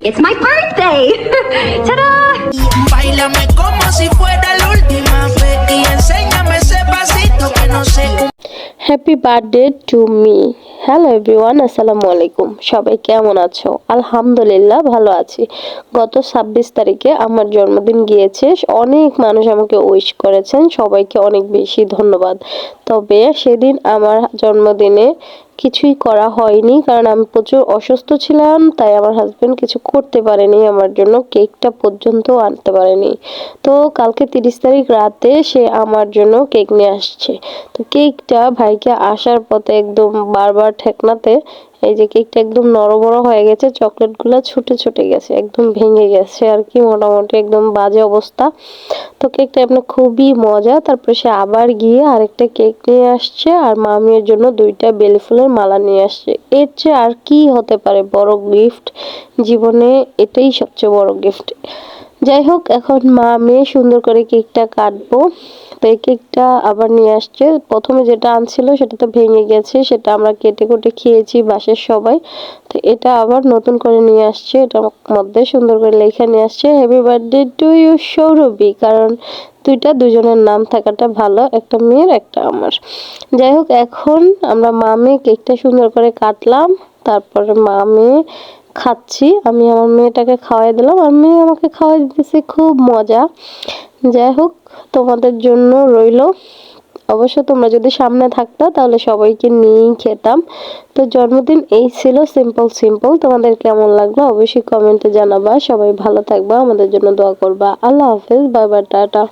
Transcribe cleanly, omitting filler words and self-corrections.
It's my birthday! Ta-da! Báilame como si fuera la última vez y enséñame ese pasito que no sé. Happy birthday to me. Hello everyone, আসসালামু আলাইকুম। সবাই কেমন আছো? আলহামদুলিল্লাহ ভালো আছি। গত 26 তারিখে আমার জন্মদিন গিয়েছে। অনেক মানুষ আমাকে উইশ করেছেন, সবাইকে অনেক বেশি ধন্যবাদ। তবে সেদিন আমার জন্মদিনে কিছুই করা হয়নি, কারণ আমি প্রচুর অসুস্থ ছিলাম। তাই আমার হাজবেন্ড কিছু করতে পারেনি আমার জন্য, কেকটা পর্যন্ত আনতে পারেনি। তো কালকে 30 তারিখ রাতে সে আমার জন্য কেক নিয়ে আসছে। তো কেকটা ভাইকে আসার পথে একদম বারবার ঠেকনাতে এই যে কেকটা একদম নড়বড় হয়ে গেছে, চকলেটগুলো ছুটে ছুটে গেছে, একদম ভেঙে গেছে আর কি, মোটামুটি একদম বাজে অবস্থা। তো কেকটা আপনার খুবই মজা। তারপরে সে আবার গিয়ে আরেকটা কেক নিয়ে আসছে আর মামির জন্য 2টা বেলি ফুলের মালা নিয়ে আসছে। এর চেয়ে আর কি হতে পারে বড় গিফট জীবনে? এটাই সবচেয়ে বড় গিফট। যাই হোক, এখন মা মেয়ে সুন্দর করে কেকটা কাটবো। তো এই কেকটা আবার নিয়ে আসছে। প্রথমে যেটা আনছিল সেটা তো ভেঙে গেছে, সেটা আমরা কেটে কুটে খেয়েছি বাসার সবাই। তো এটা আবার নতুন করে নিয়ে আসছে, এটার মধ্যে সুন্দর করে লেখা নিয়ে আসছে happy birthday to you Saurabhi. কারণ দুজনের নাম থাকাটা ভালো, একটা মেয়ের একটা আমার। যাই হোক, এখন আমরা মা মেয়ে কেকটা সুন্দর করে কাটলাম। তারপরে মা মেয়ে খাচ্ছি, আমি আমার মেয়েটাকে খাওয়াই দিলাম আর মেয়ে আমাকে খাওয়াই দিতেছে, খুব মজা। যাই হোক, তোমাদের জন্য রইলো। অবশ্য তোমরা যদি সামনে থাকতা তাহলে সবাইকে নিয়েই খেতাম। তো জন্মদিন এই ছিল, সিম্পল। তোমাদের কেমন লাগলো অবশ্যই কমেন্টে জানাবা। সবাই ভালো থাকবা, আমাদের জন্য দোয়া করবা। আল্লাহ হাফেজ, বাই বাই, টাটা।